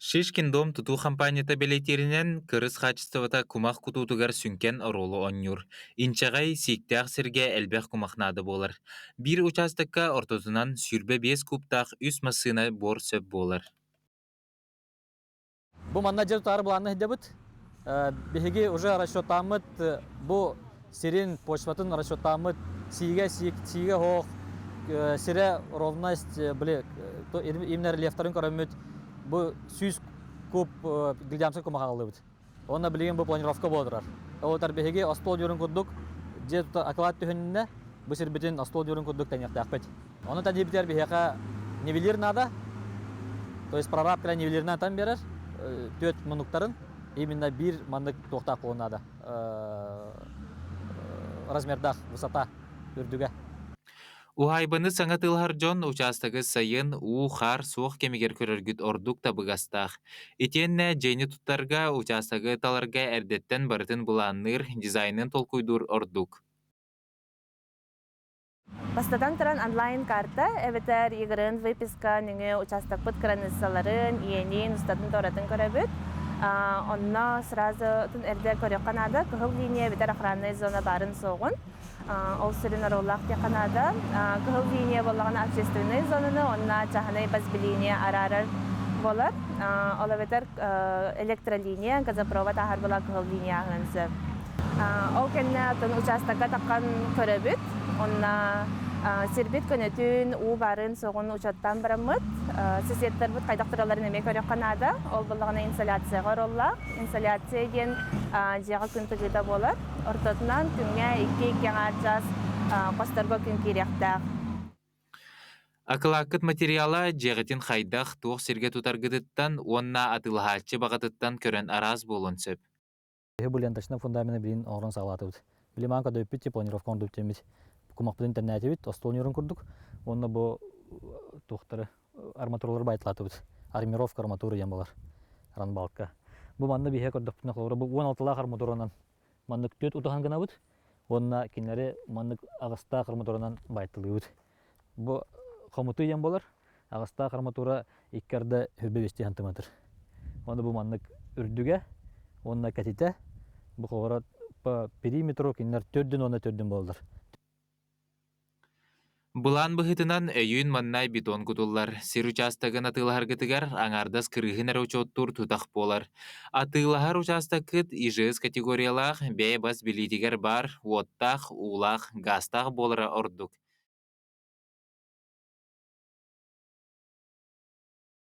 Шишкин дом туту компанията белейтеринен кырыс качествота кумах кутутугар сүнкен оролу оннюр. Инчагай сиктяк сирге элбэх кумахнады болар. Бир участокка ортозунан сүрбе 5 кубтах үс масына бор сөп болар. Бу манна жер тары буланны хидебит. Беги уже расчетамыт бу сирин почватын расчетамыт сиге хох сире ровность бле то именно рельефтарын көрөмүт. Бу сүйс куб гилдямсы кумагалыбыт. Онна билген бу планировка болдурар. Отар беги астол жүрүн курдук. Же аклат түһүннө бу сирбитин астол жүрүн курдук таңяктакпыт. Оны тадибитер бега нивелир надо. То есть прораб нивелирнан там берер. Төт мунуктарын именно бир мандык тоқтақ болынады размердах высота үрдігі. Ухайбыны саңа тылхар жон участогы сайын хар суох кемигер көрөргүт ордук табыгастах. Итенне жейни туттарга участогы таларга эрдеттен барытын буланныр дизайнын толкуйдур ордук. Бастатан тұран онлайн карта, әбетер егірін выписка нүңі участок бұд краныссаларын, иенин, ұстатын торатын көрәбіт. Онна сразу түн әрді көрек қанады, күхіл линия бетер охранный зона барын соғын. Ол сүрін арулақ те қанады. Күхіл линия болағына общественный зонаны, онна чаханай базбилиния арарар болар. Ола бетер электролиния, газопровод ахар бола күхіл линия ағынсы. Ол кәнне түн участокка таққан көрәбіт. Онна сербит көнөтүн у барын соғын учаттан барамыт. Сесеттер бұд қайдақтыраларын әмек өрек қанады. Ол бұлағына инсоляцияға роллақ. Инсоляция ден жеға күн тұғыда болар. Ортотынан түнге 2-2 жас қостарға күн керектақ. Акылакыт материала жегетин хайдах туох сирге тутаргыдыттан, онна атылхачы бағатыттан көрен араз болын сөп. Булентачна фундамент билин орын сагалатыбыт. Билиман када өппит планировка ондуп темит. Кумакпын интернетибит, остолнерун курдук. Онна бу тухтары арматуралар байтлатыбыт. Армировка арматура дем болар. Ранбалка. Бу манны бихе көрдөптүнө кылыбыт. Бу 16 арматуранан маннык төт утахан гына бут. Онна кинери маннык агыста арматуранан байтылыбыт. Бу комуту дем болар. Агыста арматура иккерде хүрбебести сантиметр. Онда бу маннык үрдүгө, онна катите. Бу хорат по периметру кинер төрдүн болдыр. Булан быхытынан өйүн маннай бетон кутуллар. Сир участогын атылахаргытыгар аңардас кырыхын әручоттур тутақ болар. Атылахар участокыт ижыз категориялах бәй бас билитигер бар, уоттах, улах, гастах болара ордук.